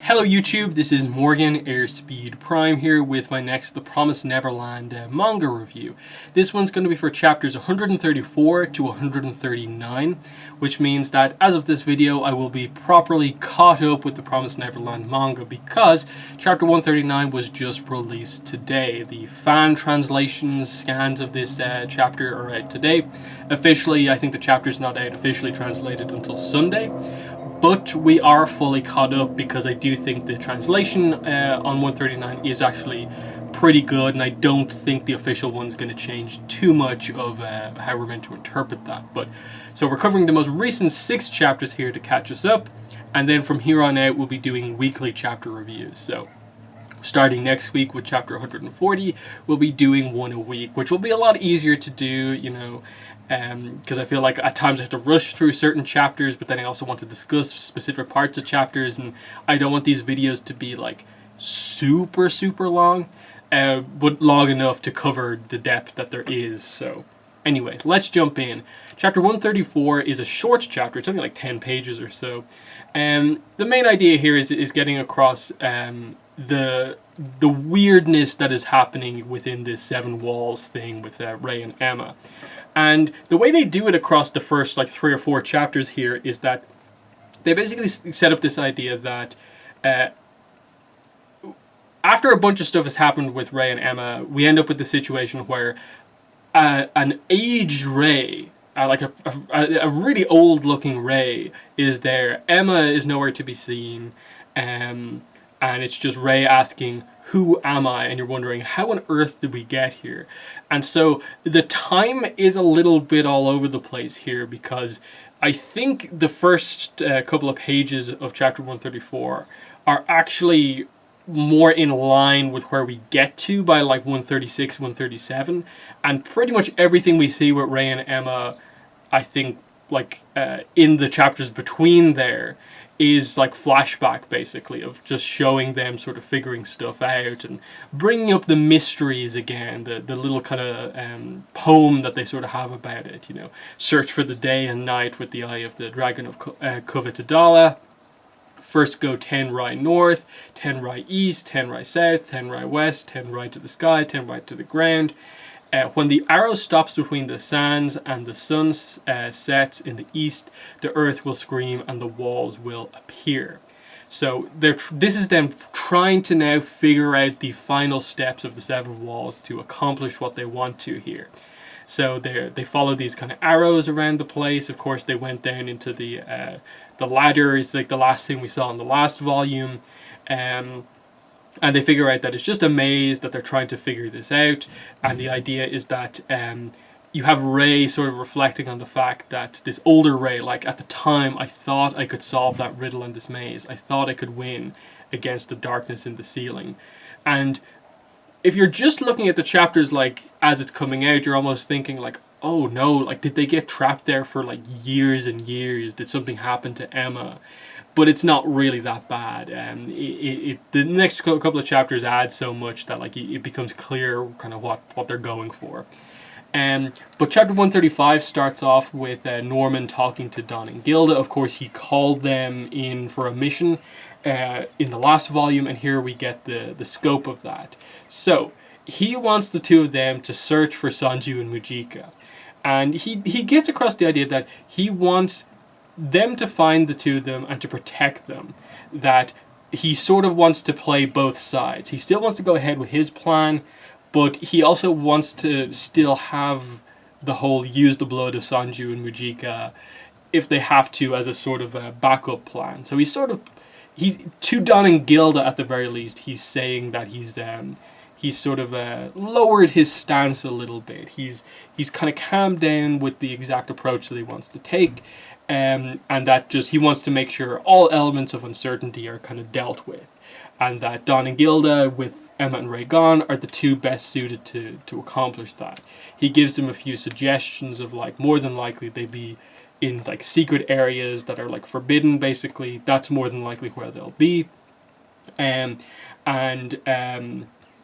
Hello YouTube, this is Morgan Airspeed Prime here with my next The Promised Neverland manga review. This one's going to be for chapters 134 to 139, which means that as of this video I will be properly caught up with The Promised Neverland manga because chapter 139 was just released today. The fan translations, scans of this chapter are out today. Officially, I think the chapter's not out officially translated until Sunday. But we are fully caught up because I do think the translation on 139 is actually pretty good, and I don't think the official one's going to change too much of how we're meant to interpret that. But so we're covering the most recent 6 chapters here to catch us up, and then from here on out we'll be doing weekly chapter reviews. So starting next week with chapter 140, we'll be doing one a week, which will be a lot easier to do, you know, because I feel like at times I have to rush through certain chapters, but then I also want to discuss specific parts of chapters, and I don't want these videos to be like super long, but long enough to cover the depth that there is. So anyway, let's jump in. Chapter 134 is a short chapter. It's only like 10 pages or so. The main idea here is getting across the weirdness that is happening within this 7 walls thing with Ray and Emma. And the way they do it across the first like 3 or 4 chapters here is that they basically set up this idea that after a bunch of stuff has happened with Ray and Emma, we end up with the situation where an aged Ray, like a really old looking Ray is there. Emma is nowhere to be seen, and it's just Ray asking, "Who am I?" And you're wondering, how on earth did we get here? And so the time is a little bit all over the place here, because I think the first couple of pages of chapter 134 are actually more in line with where we get to by like 136, 137. And pretty much everything we see with Ray and Emma, I think, like in the chapters between there, is like flashback basically of just showing them sort of figuring stuff out and bringing up the mysteries again, the little kind of poem that they sort of have about it, you know, search for the day and night with the eye of the dragon of Kuvitadala. First go 10 rai north, 10 rai east, 10 rai south, 10 rai west, 10 rai to the sky, 10 rai to the ground. When the arrow stops between the sands and the sun sets in the east, the earth will scream and the walls will appear. So this is them trying to now figure out the final steps of the 7 walls to accomplish what they want to here. So they follow these kind of arrows around the place. Of course, they went down into the ladder. Is like the last thing we saw in the last volume. And they figure out that it's just a maze, that they're trying to figure this out. And the idea is that you have Ray sort of reflecting on the fact that this older Ray, like, at the time I thought I could solve that riddle in this maze. I thought I could win against the darkness in the ceiling. And if you're just looking at the chapters like as it's coming out, you're almost thinking like, oh no, like, did they get trapped there for like years and years? Did something happen to Emma? But it's not really that bad. The next couple of chapters add so much that like it becomes clear kind of what they're going for. But chapter 135 starts off with Norman talking to Don and Gilda. Of course, he called them in for a mission in the last volume, and here we get the scope of that. So he wants the 2 of them to search for Sanju and Mujika, and he gets across the idea that he wants them to find the 2 of them and to protect them, that he sort of wants to play both sides. He still wants to go ahead with his plan, but he also wants to still have the whole use the blood of Sanju and Mujika if they have to as a sort of a backup plan. So he's to Don and Gilda at the very least, he's saying that he's sort of lowered his stance a little bit. He's kind of calmed down with the exact approach that he wants to take. And that just he wants to make sure all elements of uncertainty are kind of dealt with, and that Don and Gilda, with Emma and Ray gone, are the 2 best suited to accomplish that. He gives them a few suggestions of like, more than likely they'd be in like secret areas that are like forbidden. Basically, that's more than likely where they'll be, and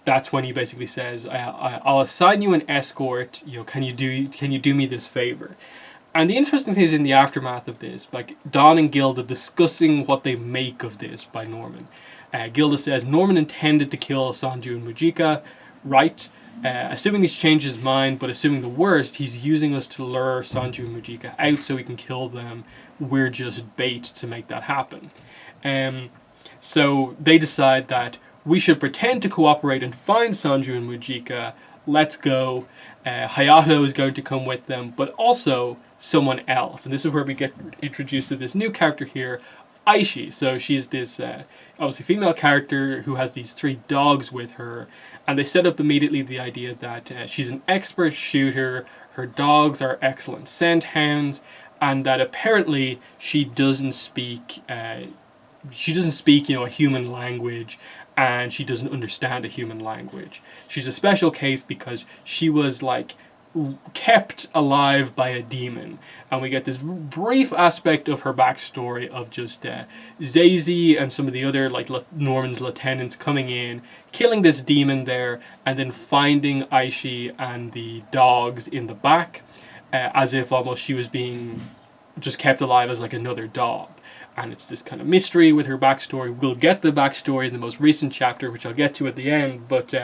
that's when he basically says, I'll assign you an escort. You know, can you do me this favor? And the interesting thing is, in the aftermath of this, like Don and Gilda discussing what they make of this by Norman. Gilda says, Norman intended to kill Sanju and Mujika, right? Assuming he's changed his mind, but assuming the worst, he's using us to lure Sanju and Mujika out so we can kill them. We're just bait to make that happen. So they decide that we should pretend to cooperate and find Sanju and Mujika. Let's go. Hayato is going to come with them, but also someone else. And this is where we get introduced to this new character here, Aisha. So she's this obviously female character who has these 3 dogs with her. And they set up immediately the idea that she's an expert shooter, her dogs are excellent scent hounds, and that apparently she doesn't speak, a human language, and she doesn't understand a human language. She's a special case because she was like kept alive by a demon, and we get this brief aspect of her backstory of just Zazie and some of the other like Norman's lieutenants coming in, killing this demon there, and then finding Aisha and the dogs in the back, as if almost she was being just kept alive as like another dog. And it's this kind of mystery with her backstory. We'll get the backstory in the most recent chapter, which I'll get to at the end, but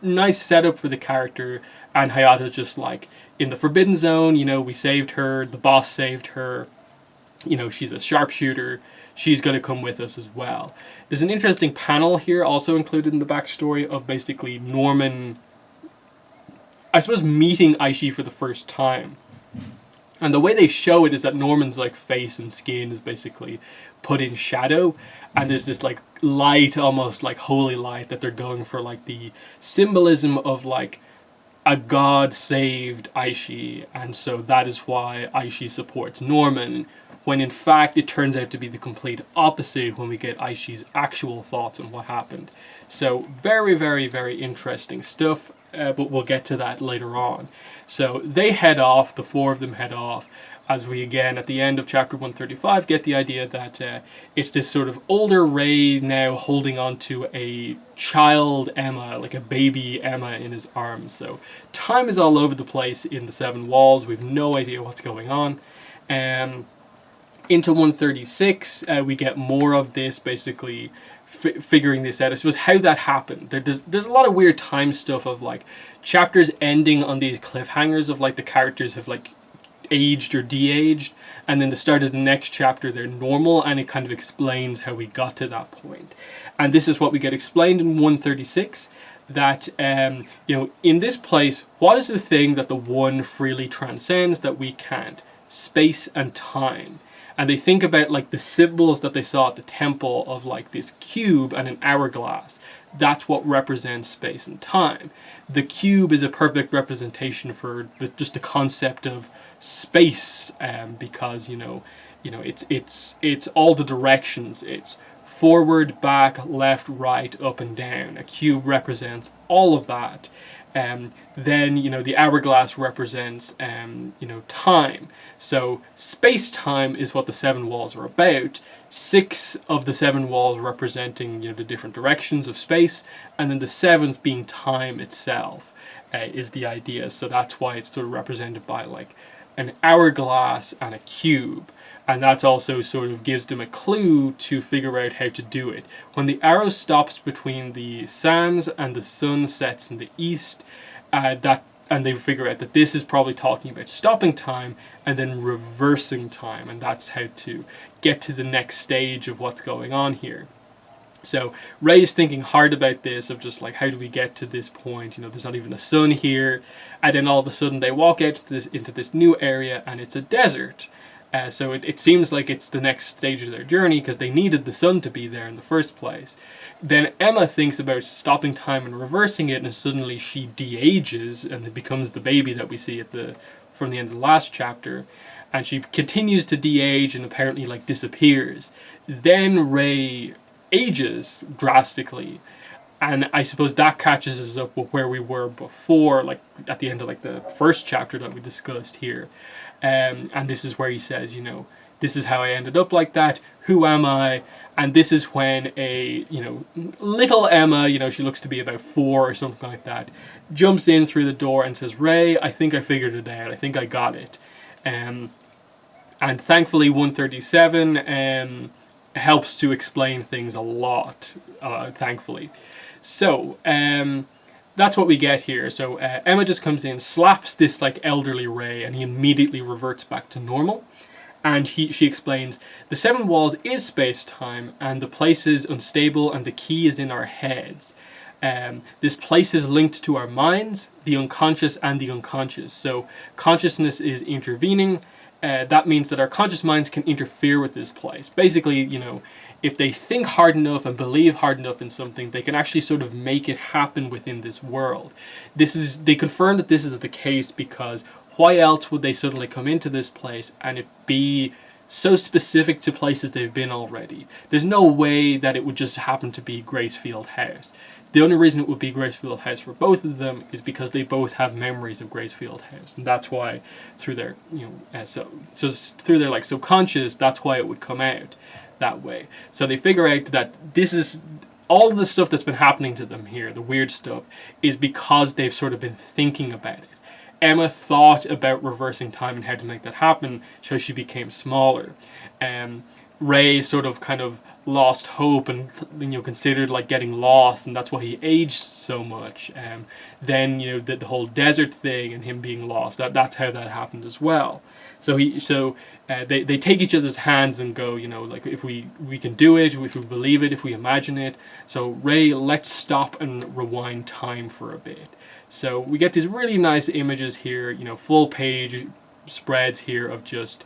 nice setup for the character. And Hayato's just like, in the Forbidden Zone, we saved her, the boss saved her, she's a sharpshooter, she's going to come with us as well. There's an interesting panel here also included in the backstory of basically Norman, I suppose, meeting Aisha for the first time. And the way they show it is that Norman's like face and skin is basically put in shadow, and there's this like light, almost like holy light, that they're going for, like the symbolism of like a god saved Aisha, and so that is why Aisha supports Norman, when in fact it turns out to be the complete opposite when we get Aisha's actual thoughts on what happened. So very, very, very interesting stuff, but we'll get to that later on. So they head off, the 4 of them head off, as we again at the end of chapter 135 get the idea that it's this sort of older Ray now holding on to a child Emma, like a baby Emma in his arms. So time is all over the place in the 7 walls. We've no idea what's going on. Into 136 we get more of this, basically figuring this out. I suppose how that happened. There's a lot of weird time stuff of like chapters ending on these cliffhangers of like the characters have like aged or de-aged, and then the start of the next chapter they're normal, and it kind of explains how we got to that point. And this is what we get explained in 136, that in this place, what is the thing that the one freely transcends that we can't? Space and time. And they think about like the symbols that they saw at the temple of like this cube and an hourglass. That's what represents space and time. The cube is a perfect representation for just the concept of space, because it's all the directions. It's forward, back, left, right, up and down. A cube represents all of that. Then the hourglass represents time. So space-time is what the 7 walls are about. 6 of the 7 walls representing the different directions of space, and then the 7th being time itself is the idea. So that's why it's sort of represented by like an hourglass and a cube. And that also sort of gives them a clue to figure out how to do it. When the arrow stops between the sands and the sun sets in the east, and they figure out that this is probably talking about stopping time and then reversing time, and that's how to get to the next stage of what's going on here. So Ray is thinking hard about this, of just like, how do we get to this point? There's not even a sun here, and then all of a sudden they walk out into this new area, and it's a desert. So it seems like it's the next stage of their journey, because they needed the sun to be there in the first place. Then Emma thinks about stopping time and reversing it, and suddenly she de-ages, and it becomes the baby that we see from the end of the last chapter. And she continues to de-age and apparently like disappears. Then Ray ages drastically, and I suppose that catches us up with where we were before, like at the end of like the first chapter that we discussed here. And this is where he says, this is how I ended up like that. Who am I? And this is when a, little Emma, she looks to be about 4 or something like that, jumps in through the door and says, Ray, I think I figured it out. I think I got it. And thankfully 137 helps to explain things a lot, thankfully. So that's what we get here. So Emma just comes in, slaps this like elderly Ray, and he immediately reverts back to normal. And she explains, the seven walls is space-time, and the place is unstable, and the key is in our heads. This place is linked to our minds, the unconscious and the unconscious. So consciousness is intervening. That means that our conscious minds can interfere with this place. Basically, you know, if they think hard enough and believe hard enough in something, they can actually sort of make it happen within this world. They confirm that this is the case because why else would they suddenly come into this place and it be so specific to places they've been already? There's no way that it would just happen to be Gracefield House. The only reason it would be Gracefield House for both of them is because they both have memories of Gracefield House, and that's why through their, you know, so through their like subconscious, that's why it would come out that way. So they figure out that this is all of the stuff that's been happening to them here, the weird stuff, is because they've sort of been thinking about it. Emma thought about reversing time and how to make that happen, so she became smaller. Ray sort of kind of lost hope and, you know, considered like getting lost, and that's why he aged so much. Then, you know, the whole desert thing and him being lost, that's how that happened as well. So they take each other's hands and go, you know, like, if we can do it, if we believe it, if we imagine it. So Ray, let's stop and rewind time for a bit. So we get these really nice images here, you know, full page spreads here of just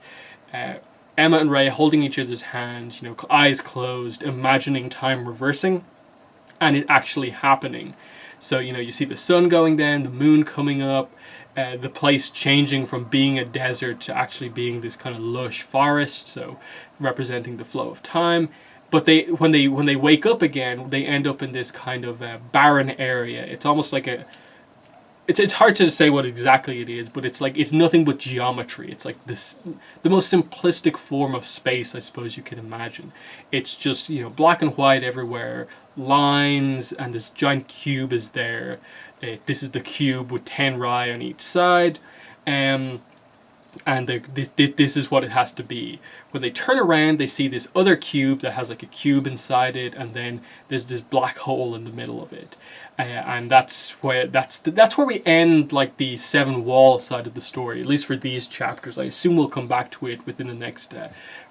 Emma and Ray holding each other's hands, you know, eyes closed, imagining time reversing, and it actually happening. So, you know, you see the sun going down, the moon coming up, the place changing from being a desert to actually being this kind of lush forest, so representing the flow of time. But when they wake up again, they end up in this kind of barren area. It's almost like it's hard to say what exactly it is, but it's like, it's nothing but geometry. It's like the most simplistic form of space I suppose you can imagine. It's just, you know, black and white everywhere, lines, and this giant cube is there. This is the cube with 10 Rai on each side, and this is what it has to be. When they turn around, they see this other cube that has like a cube inside it, and then there's this black hole in the middle of it. And that's where we end like the seven wall side of the story, at least for these chapters. I assume we'll come back to it within the next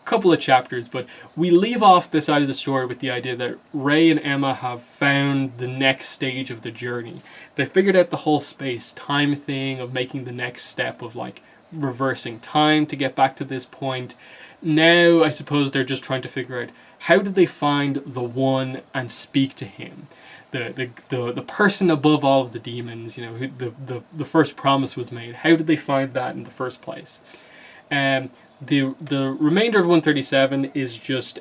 couple of chapters, but we leave off this side of the story with the idea that Ray and Emma have found the next stage of the journey. They figured out the whole space-time thing of making the next step of like reversing time to get back to this point. Now I suppose they're just trying to figure out, how did they find the one and speak to him? The person above all of the demons, you know, who the first promise was made. How did they find that in the first place? The remainder of 137 is just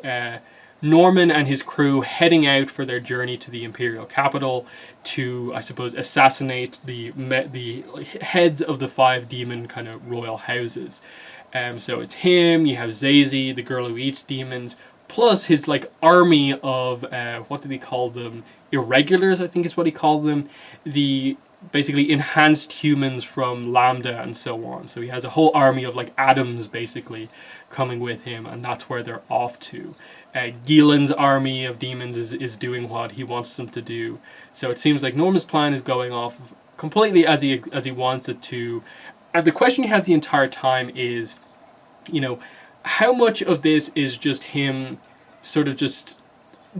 Norman and his crew heading out for their journey to the Imperial capital to, I suppose, assassinate the heads of the 5 demon kind of royal houses. So it's him, you have Zazie, the girl who eats demons, plus his like army of what did he call them? Irregulars, I think is what he called them. The basically enhanced humans from Lambda and so on. So he has a whole army of like atoms basically coming with him, and that's where they're off to. Gielen's army of demons is doing what he wants them to do. So it seems like Norma's plan is going off completely as he wants it to. And the question you have the entire time is, you know, how much of this is just him sort of just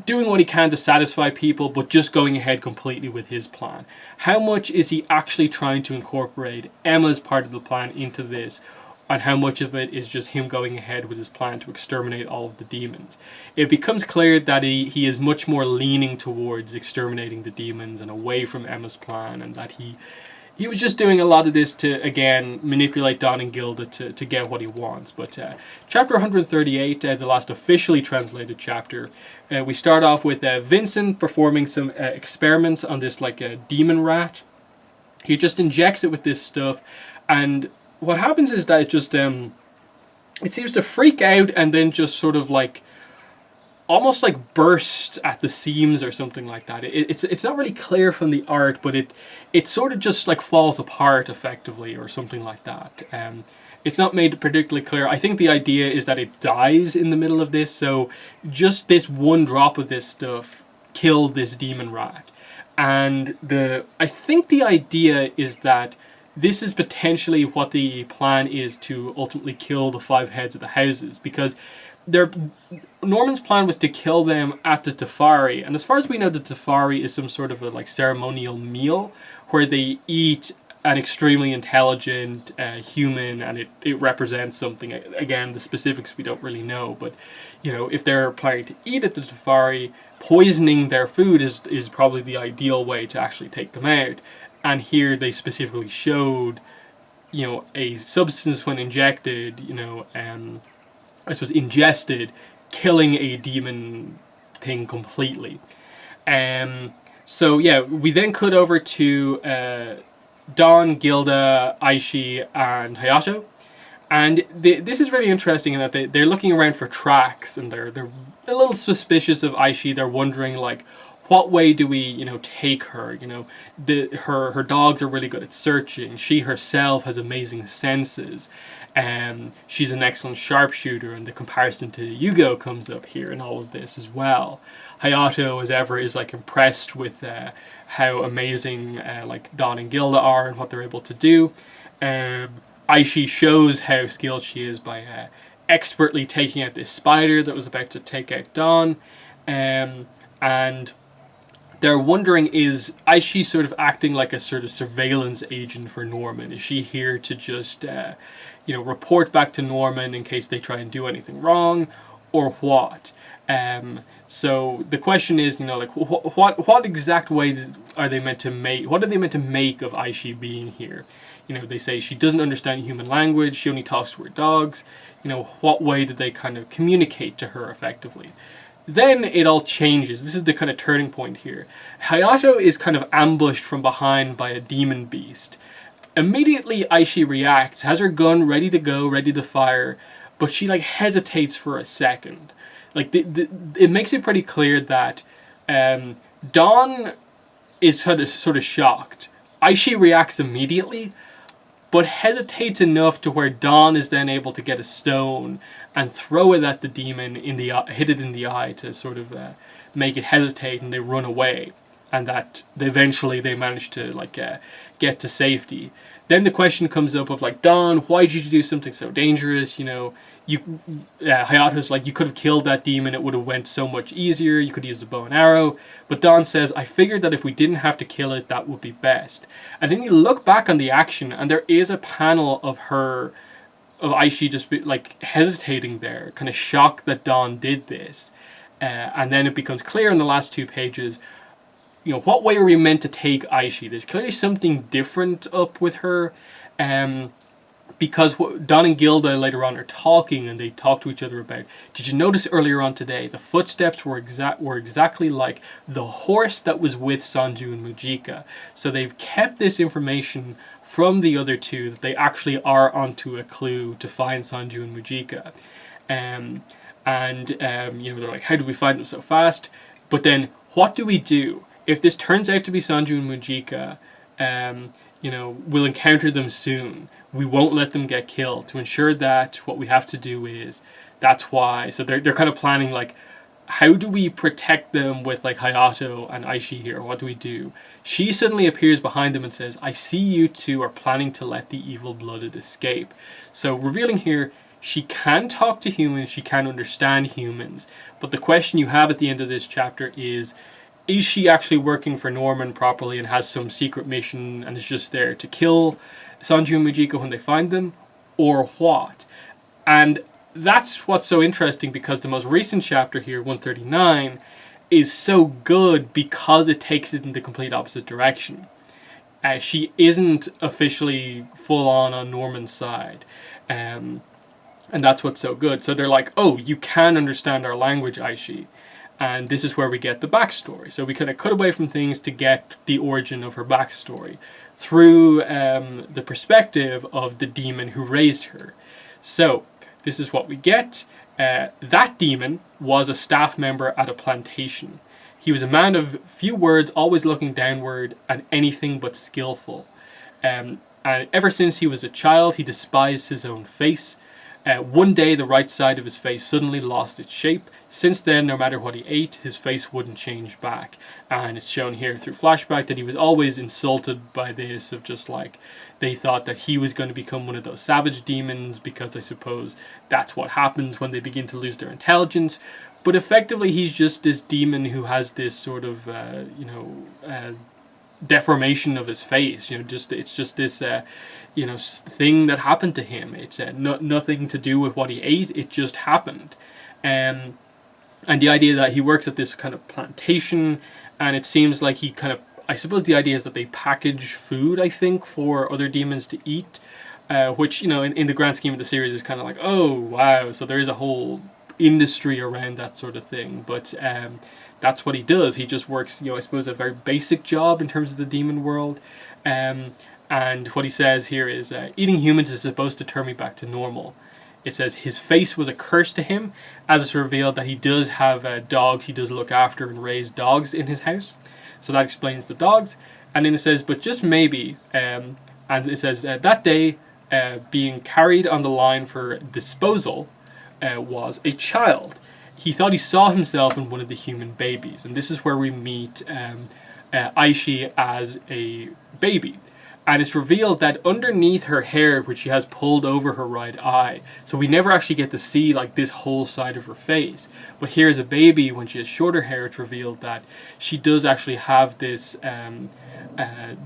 doing what he can to satisfy people, but just going ahead completely with his plan? How much is he actually trying to incorporate Emma's part of the plan into this, and how much of it is just him going ahead with his plan to exterminate all of the demons? It becomes clear that he is much more leaning towards exterminating the demons and away from Emma's plan, and that he was just doing a lot of this to, again, manipulate Don and Gilda to get what he wants. But chapter 138, the last officially translated chapter, we start off with Vincent performing some experiments on this like a demon rat. He just injects it with this stuff, and what happens is that it just it seems to freak out and then just sort of like almost like burst at the seams or something like that. It's not really clear from the art, but it sort of just like falls apart effectively or something like that. It's not made particularly clear. I think the idea is that it dies in the middle of this, so just this one drop of this stuff killed this demon rat. And I think the idea is that this is potentially what the plan is to ultimately kill the 5 heads of the houses, because Norman's plan was to kill them at the Tefari, and as far as we know, the Tefari is some sort of a like ceremonial meal where they eat an extremely intelligent human, and it represents something. Again, the specifics we don't really know, but if they're planning to eat at the Tefari, poisoning their food is probably the ideal way to actually take them out. And here they specifically showed, a substance when injected, I suppose ingested, killing a demon thing completely. So yeah, we then cut over to Don, Gilda, Aisha, and Hayato. And this is really interesting in that they're looking around for tracks, and they're a little suspicious of Aisha. They're wondering, like, what way do we, take her? Her dogs are really good at searching. She herself has amazing senses. She's an excellent sharpshooter, and the comparison to Yugo comes up here in all of this as well. Hayato, as ever, is like impressed with how amazing like Don and Gilda are and what they're able to do. Aisha shows how skilled she is by expertly taking out this spider that was about to take out Don, and they're wondering, is Aisha sort of acting like a sort of surveillance agent for Norman? Is she here to just report back to Norman in case they try and do anything wrong, or what? So the question is, like, what exact way are they meant to make? What are they meant to make of Aisha being here? They say she doesn't understand human language. She only talks to her dogs. What way did they kind of communicate to her effectively? Then it all changes. This is the kind of turning point here. Hayato is kind of ambushed from behind by a demon beast. Immediately, Aisha reacts, has her gun ready to go, ready to fire, but she like hesitates for a second. Like it makes it pretty clear that Don is sort of shocked. Aisha reacts immediately, but hesitates enough to where Don is then able to get a stone and throw it at the demon hit it in the eye to sort of make it hesitate, and they run away, and that eventually they manage to like get to safety. Then the question comes up of like, Don, why did you do something so dangerous? Hayato's like, you could have killed that demon, it would have went so much easier, you could use a bow and arrow. But Don says, I figured that if we didn't have to kill it, that would be best. And then you look back on the action, and there is a panel of Aisha just like hesitating there, kind of shocked that Don did this. And then it becomes clear in the last 2 pages, what way are we meant to take Aisha? There's clearly something different up with her. Because Don and Gilda later on are talking, and they talk to each other about, did you notice earlier on today the footsteps were exactly like the horse that was with Sanju and Mujika? So they've kept this information from the other two, that they actually are onto a clue to find Sanju and Mujika. They're like, how do we find them so fast? But then what do we do if this turns out to be Sanju and Mujika? We'll encounter them soon. We won't let them get killed. To ensure that, what we have to do is, that's why. So they're kind of planning, like, how do we protect them with like Hayato and Aisha here? What do we do? She suddenly appears behind them and says, I see you two are planning to let the evil-blooded escape. So revealing here, she can talk to humans, she can understand humans. But the question you have at the end of this chapter is she actually working for Norman properly and has some secret mission and is just there to kill Sanju and Mujika when they find them, or what? And that's what's so interesting, because the most recent chapter here, 139, is so good because it takes it in the complete opposite direction. She isn't officially full on Norman's side. And that's what's so good. So they're like, oh, you can understand our language, Aisha. And this is where we get the backstory. So we kind of cut away from things to get the origin of her backstory through the perspective of the demon who raised her. So this is what we get. That demon was a staff member at a plantation. He was a man of few words, always looking downward, and anything but skillful. And ever since he was a child, he despised his own face. One day, the right side of his face suddenly lost its shape. Since then, no matter what he ate, his face wouldn't change back. And it's shown here through flashback that he was always insulted by this, of just like, they thought that he was going to become one of those savage demons, because I suppose that's what happens when they begin to lose their intelligence. But effectively, he's just this demon who has this sort of, deformation of his face. It's just this thing that happened to him. It's nothing to do with what he ate. It just happened. And the idea that he works at this kind of plantation, and it seems like he kind of, I suppose the idea is that they package food, I think, for other demons to eat, which, in the grand scheme of the series is kind of like, oh wow, so there is a whole industry around that sort of thing. But that's what he does. He just works, I suppose, a very basic job in terms of the demon world. And what he says here is, eating humans is supposed to turn me back to normal. It says his face was a curse to him, as it's revealed that he does have dogs. He does look after and raise dogs in his house. So that explains the dogs. And then it says, but just maybe, and it says, that day being carried on the line for disposal was a child. He thought he saw himself in one of the human babies. And this is where we meet Aisha as a baby. And it's revealed that underneath her hair, which she has pulled over her right eye, so we never actually get to see like this whole side of her face. But here as a baby, when she has shorter hair, it's revealed that she does actually have this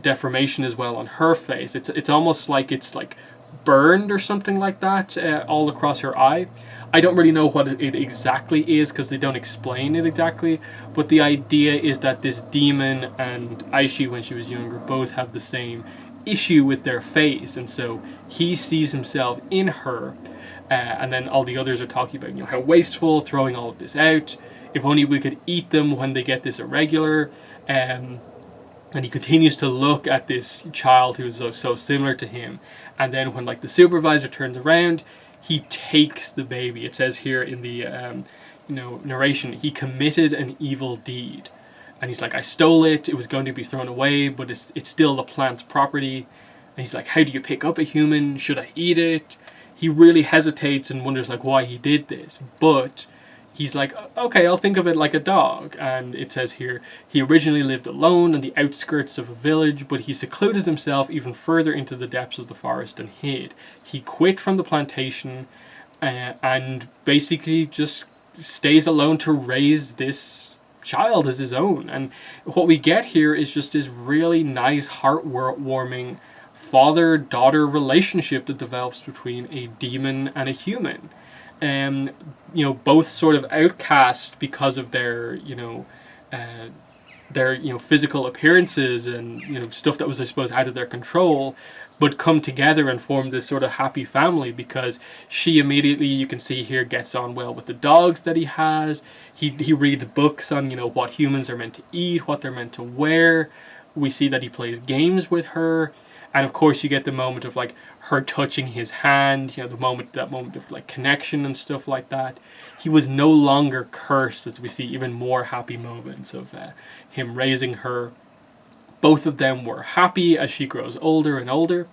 deformation as well on her face. It's almost like it's like burned or something like that all across her eye. I don't really know what it exactly is, because they don't explain it exactly, but the idea is that this demon and Aisha, when she was younger, both have the same issue with their face, and so he sees himself in her, and then all the others are talking about how wasteful, throwing all of this out, if only we could eat them when they get this irregular. And he continues to look at this child who is so similar to him, and then when like the supervisor turns around, he takes the baby. It says here in the narration, he committed an evil deed. And he's like, I stole it. It was going to be thrown away, but it's still the plant's property. And he's like, how do you pick up a human? Should I eat it? He really hesitates and wonders like why he did this. But he's like, okay, I'll think of it like a dog. And it says here, he originally lived alone on the outskirts of a village, but he secluded himself even further into the depths of the forest and hid. He quit from the plantation and basically just stays alone to raise this child as his own. And what we get here is just this really nice, heartwarming father-daughter relationship that develops between a demon and a human. Both sort of outcast because of their physical appearances and stuff that was, I suppose, out of their control, but come together and form this sort of happy family, because she immediately, you can see here, gets on well with the dogs that he has. He reads books on what humans are meant to eat, what they're meant to wear. We see that he plays games with her. And of course you get the moment of like her touching his hand, that moment of like connection and stuff like that. He was no longer cursed, as we see even more happy moments of him raising her. Both of them were happy as she grows older and older.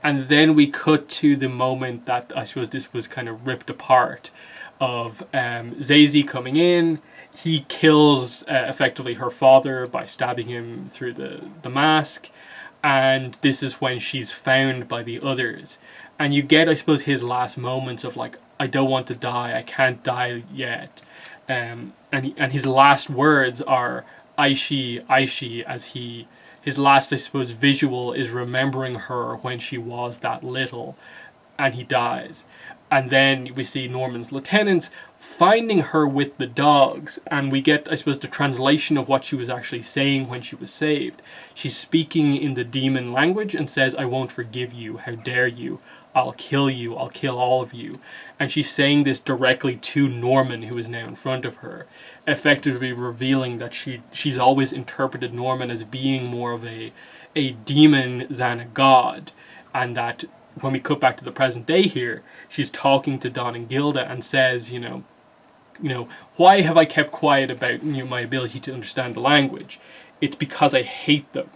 And then we cut to the moment that I suppose this was kind of ripped apart, of Zazie coming in. He kills effectively her father by stabbing him through the mask. And this is when she's found by the others. And you get, I suppose, his last moments of like, I don't want to die, I can't die yet. And his last words are Aisha, Aisha, as his last, I suppose, visual is remembering her when she was that little, and he dies. And then we see Norman's lieutenants finding her with the dogs, and we get, I suppose, the translation of what she was actually saying when she was saved. She's speaking in the demon language and says, I won't forgive you, how dare you, I'll kill all of you. And she's saying this directly to Norman, who is now in front of her, effectively revealing that she's always interpreted Norman as being more of a demon than a god, and that when we cut back to the present day here, she's talking to Don and Gilda and says, why have I kept quiet about my ability to understand the language? It's because I hate them.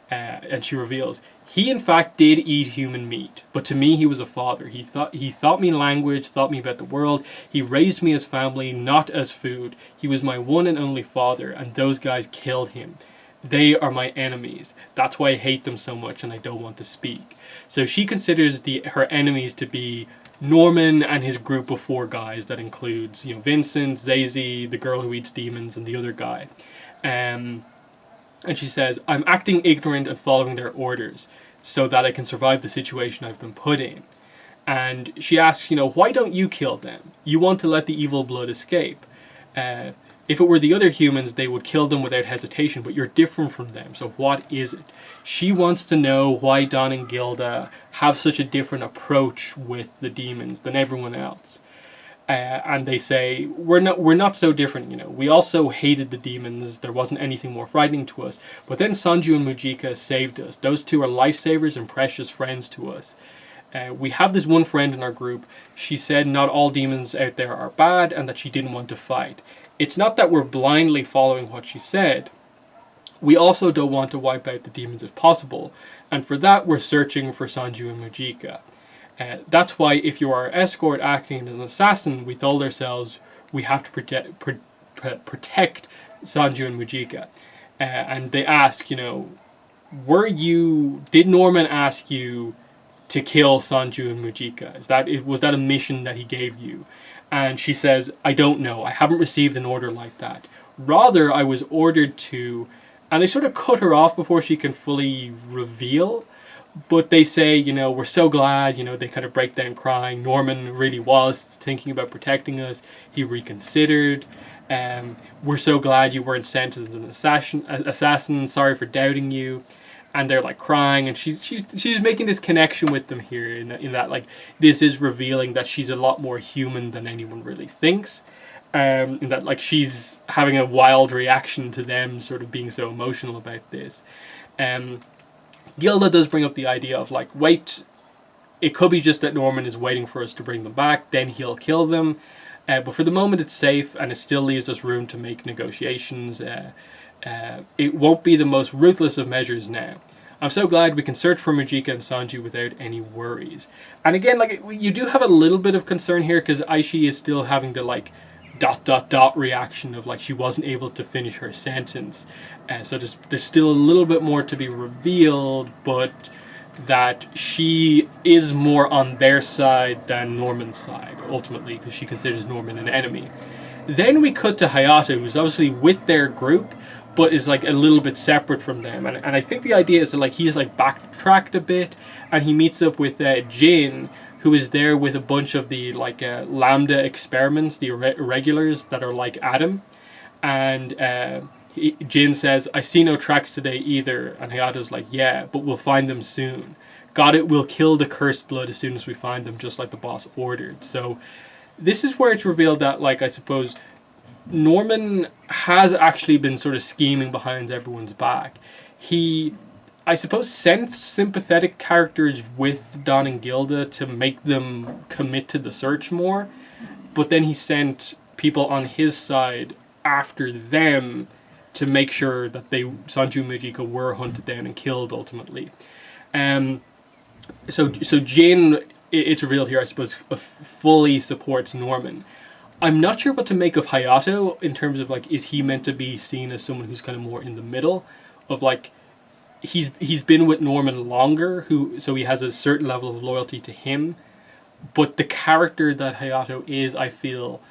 And she reveals, He in fact did eat human meat, but to me he was a father. He taught me language, taught me about the world. He raised me as family, not as food. He was my one and only father, and those guys killed him. They are my enemies. That's why I hate them so much and I don't want to speak. So she considers her enemies to be Norman and his group of 4 guys that includes, Vincent, Zazie, the girl who eats demons, and the other guy. And she says, I'm acting ignorant and following their orders so that I can survive the situation I've been put in. And she asks, why don't you kill them? You want to let the evil blood escape. If it were the other humans, they would kill them without hesitation, but you're different from them, so what is it? She wants to know why Don and Gilda have such a different approach with the demons than everyone else. And they say, we're not so different, we also hated the demons, there wasn't anything more frightening to us, but then Sanju and Mujika saved us. Those 2 are lifesavers and precious friends to us. We have this one friend in our group. She said not all demons out there are bad and that she didn't want to fight. It's not that we're blindly following what she said. We also don't want to wipe out the demons if possible, and for that we're searching for Sanju and Mujika. That's why if you are our escort acting as an assassin, we told ourselves we have to protect Sanju and Mujika. And they ask, did Norman ask you to kill Sanju and Mujika? Was that a mission that he gave you? And she says, I don't know. I haven't received an order like that. Rather, I was ordered to... And they sort of cut her off before she can fully reveal. But they say, we're so glad, they kind of break down crying. Norman really was thinking about protecting us. He reconsidered. We're so glad you weren't sent as an assassin. Sorry for doubting you. And they're like crying, and she's making this connection with them here in that like this is revealing that she's a lot more human than anyone really thinks. In that like she's having a wild reaction to them sort of being so emotional about this. Gilda does bring up the idea of like, wait, it could be just that Norman is waiting for us to bring them back, then he'll kill them. But for the moment it's safe, and it still leaves us room to make negotiations. It won't be the most ruthless of measures now. I'm so glad we can search for Mujika and Sanju without any worries. And again, like you do have a little bit of concern here because Aisha is still having the like ... reaction of like she wasn't able to finish her sentence. So there's still a little bit more to be revealed, but that she is more on their side than Norman's side, ultimately, because she considers Norman an enemy. Then we cut to Hayato, who's obviously with their group, but is like a little bit separate from them. And I think the idea is that like he's like backtracked a bit, and he meets up with Jin, who is there with a bunch of the like Lambda experiments, the irregulars that are like Adam. And Jin says, I see no tracks today either. And Hayato's like, yeah, but we'll find them soon. Got it, we'll kill the cursed blood as soon as we find them, just like the boss ordered. So this is where it's revealed that, like, I suppose Norman has actually been sort of scheming behind everyone's back. He, I suppose, sent sympathetic characters with Don and Gilda to make them commit to the search more, but then he sent people on his side after them to make sure that Sanju and Mujika were hunted down and killed ultimately. So Jin, it's revealed here, I suppose, fully supports Norman. I'm not sure what to make of Hayato in terms of, like, is he meant to be seen as someone who's kind of more in the middle of, like, he's been with Norman longer, so he has a certain level of loyalty to him, but the character that Hayato is, I feel,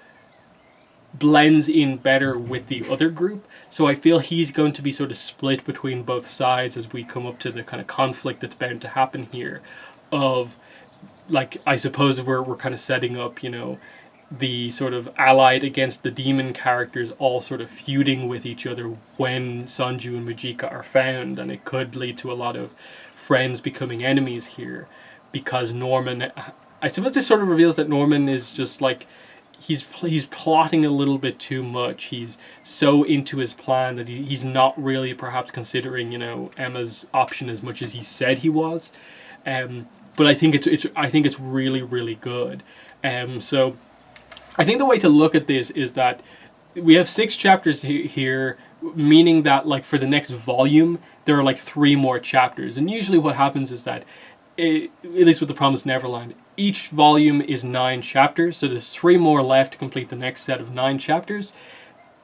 blends in better with the other group. So I feel he's going to be sort of split between both sides as we come up to the kind of conflict that's bound to happen here of, like, I suppose we're kind of setting up, you know, the sort of allied against the demon characters all sort of feuding with each other when Sanju and Mujika are found, and it could lead to a lot of friends becoming enemies here because Norman, I suppose this sort of reveals that Norman is just like, he's plotting a little bit too much. He's so into his plan that he's not really perhaps considering, you know, Emma's option as much as he said he was. But I think it's really, really good. So I think the way to look at this is that we have 6 chapters here, meaning that, like, for the next volume there are like 3 more chapters. And usually what happens is that, at least with The Promised Neverland, each volume is 9 chapters, so there's 3 more left to complete the next set of 9 chapters.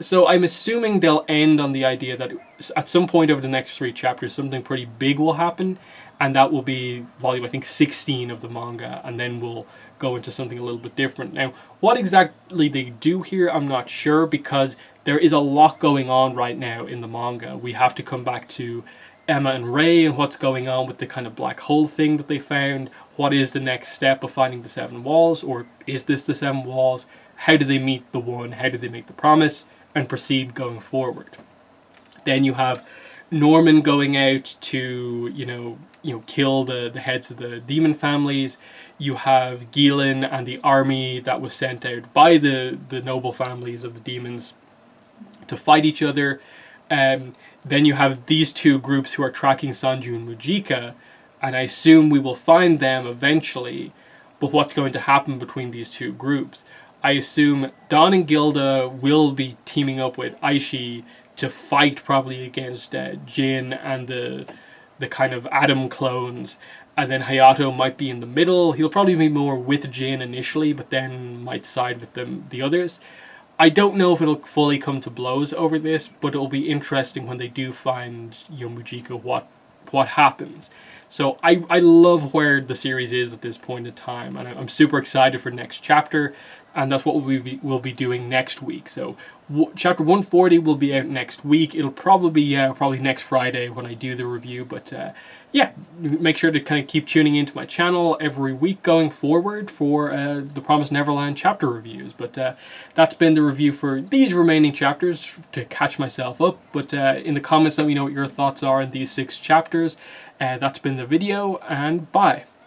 So I'm assuming they'll end on the idea that at some point over the next 3 chapters, something pretty big will happen, and that will be volume, I think, 16 of the manga, and then we'll go into something a little bit different. Now, what exactly they do here, I'm not sure, because there is a lot going on right now in the manga. We have to come back to Emma and Ray and what's going on with the kind of black hole thing that they found. What is the next step of finding the 7 walls, or is this the 7 walls? How do they meet the one? How do they make the promise and proceed going forward? Then you have Norman going out to, kill the heads of the demon families. You have Gillen and the army that was sent out by the noble families of the demons to fight each other. Then you have these 2 groups who are tracking Sanju and Mujika, and I assume we will find them eventually. But what's going to happen between these 2 groups? I assume Don and Gilda will be teaming up with Aisha to fight probably against Jin and the kind of Adam clones, and then Hayato might be in the middle. He'll probably be more with Jin initially, but then might side with the others. I don't know if it'll fully come to blows over this, but it'll be interesting when they do find Mujika what happens. So I love where the series is at this point in time, and I'm super excited for next chapter, and that's what we'll be doing next week. So chapter 140 will be out next week. It'll probably be probably next Friday when I do the review, but yeah, make sure to kind of keep tuning into my channel every week going forward for the Promised Neverland chapter reviews. But that's been the review for these remaining chapters to catch myself up. But in the comments, let me know what your thoughts are on these 6 chapters. That's been the video, and bye.